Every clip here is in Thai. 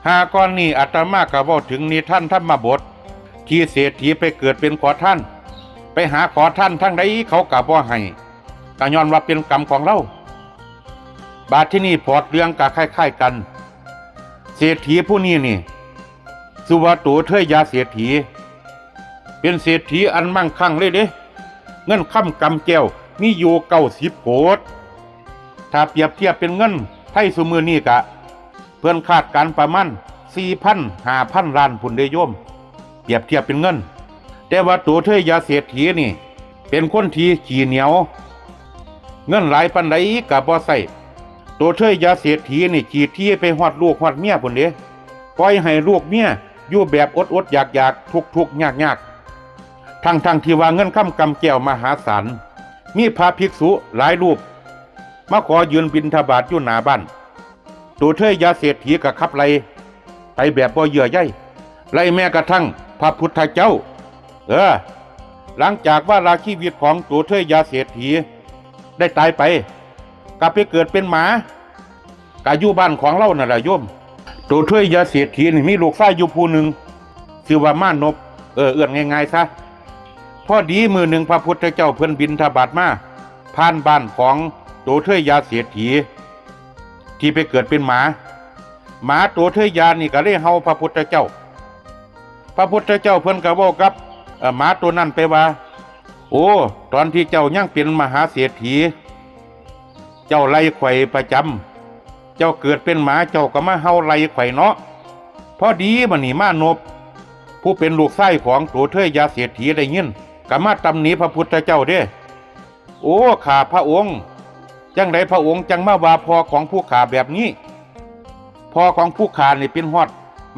หาก่อนนี้อาตมาก็เว้าถึงนิทานธรรมบทที่เศรษฐีไปเกิดเป็นขอทานไปหาขอทานทั้งใดเขาก็บ่ให้ก็ย้อนว่าเป็นกรรมของเราบาดที่นี่พอดเรื่องก็คล้ายๆกันเศรษฐีผู้นี้นี่สุวัโตเทยยาเศรษฐีเป็นเศรษฐีอันมั่งคั่งเลยเด้เงินค่ำกำแก้วมีอยู่90 โกฏถ้าเปรียบเทียบเป็นเงินไทยซุมื้อนี้กะเพิ่นคาดการประมาณ 4,000-5,000 ล้านพุ่นเด้โยมเปรียบเทียบเป็นเงินแต่ว่าตัวเทยยาเศรษฐีนี่เป็นคนที่ขี้เหนียวเงินหลายปานใดก็บ่ใช้ตัวเทยยาเศรษฐีนี่ขี้ที่ไปฮอดลูกฮอดเมียพุ่นเด้ปล่อยให้ลูกเมียอยู่แบบอดๆอยากๆทุกข์ๆยากๆทั้งที่ว่าเงินค่ำกำแก้วมหาศาลมีพระภิกษุหลายรูปมาขอยืนบิณฑบาตอยู่หน้าบ้านตัวเทยยาเศรษฐีก็ขับไล่ไปแบบบ่เยื่อใยไล่แม้กระทั่งพระพุทธเจ้าหลังจากว่าราชีวิตของตัวเทยยาเศรษฐีได้ตายไปกลับไปเกิดเป็นหมากาอยู่บ้านของเรานั่นแหละโยมตัวเทยยาเศรษฐีนี่มีลูกชายอยู่ผู้หนึ่งชื่อว่ามานพเอื้อนง่ายๆซะพอดีมือหนึ่งพระพุทธเจ้าเพิ่นบิณฑบาตมาผ่านบ้านของตัวเทยยาเศรษฐีที่ไปเกิดเป็นหมาตัวเทยยานี่ก็เลยเฮาพระพุทธเจ้าเพิ่นก็เว้ากับหมาตัวนั้นไปว่าโอ้ตอนที่เจ้ายังเป็นมหาเศรษฐีเจ้าไล่ไข่ประจำเจ้าเกิดเป็นหมาเจ้าก็มาเฮาไล่ไข่เนาะพอดีบัดนี้มานพผู้เป็นลูกชายของตัวเทยยาเศรษฐีได้ยินก็มาตำหนิพระพุทธเจ้าเด้โอ้ข้าพระองค์จังไดพระองค์จังมาว่าพ่อของผู้ข้าแบบนี้พ่อของผู้ข้านี่เป็นฮอด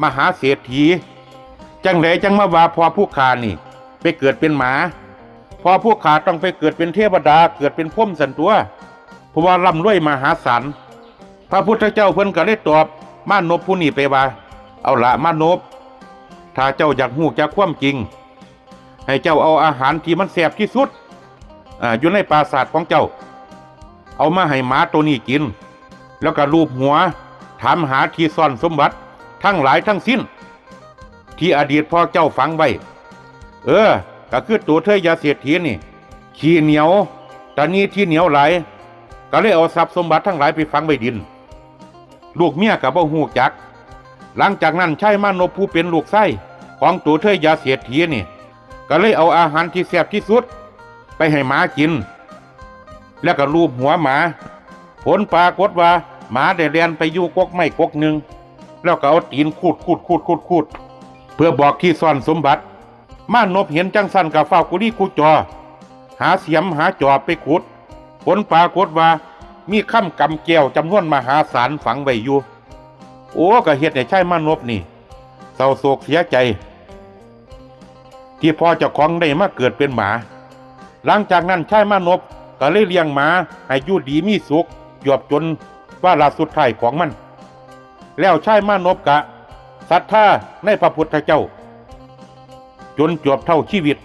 มหาเศรษฐีจังไดจังมาว่าพ่อผู้ข้านี่ไปเกิดเป็นหมาพ่อผู้ข้าต้องไปเกิดเป็นเทวดาเกิดเป็นพรหมสันตัวเพราะว่าร่ำรวยมหาศาลพระพุทธเจ้าเพิ่นก็ได้ตอบมานพผู้นี้ไปว่าเอาละมานพถ้าเจ้าอยากฮู้จักความจริงให้เจ้าเอาอาหารที่มันแซ่บที่สุดอยู่ในปราสาทของเจ้าเอามาให้หมาตัวนี้กินแล้วก็ลูบหัวถามหาที่ซ่อนสมบัติทั้งหลายทั้งสิ้นที่อดีตพ่อเจ้าฝังไว้ก็คือตัวเทยยาเศรษฐีนี่ขี้เหนียวตอนนี้ที่เหนียวหลายก็เลยเอาทรัพย์สมบัติทั้งหลายไปฝังไว้ดินลูกเมียก็บ่ฮู้จักหลังจากนั้นชายมานพผู้เป็นลูกไส้ของตัวเทยยาเศรษฐีนี่ก็เลยเอาอาหารที่แซ่บที่สุดไปให้หมากินแล้วก็ลูบหัวหมาผลปรากฏว่าหมาได้เลียนไปอยู่กกไม้กกหนึ่งแล้วก็เอาตีนคูดเพื่อบอกที่ซ่อนสมบัติมานพเห็นจังสันกับเฝ้ากุลีกุจอหาเสียมหาจอบไปขุดผลปรากฏว่ามีค่ำกำแก้วจำนวนมหาศาลฝังไว้อยู่โอ้ก็เฮ็ดให้ชายมานพนี่เศร้าโศกเสียใจที่พ่อเจ้าของได้มาเกิดเป็นหมาหลังจากนั้นชายมานพก็เลยเลี้ยงหมาให้อยู่ดีมีสุขจวบจนวาระสุดท้ายของมันแล้วชายมานพกะศรัทธาในพระพุทธเจ้าจนจวบเท่าชีวิต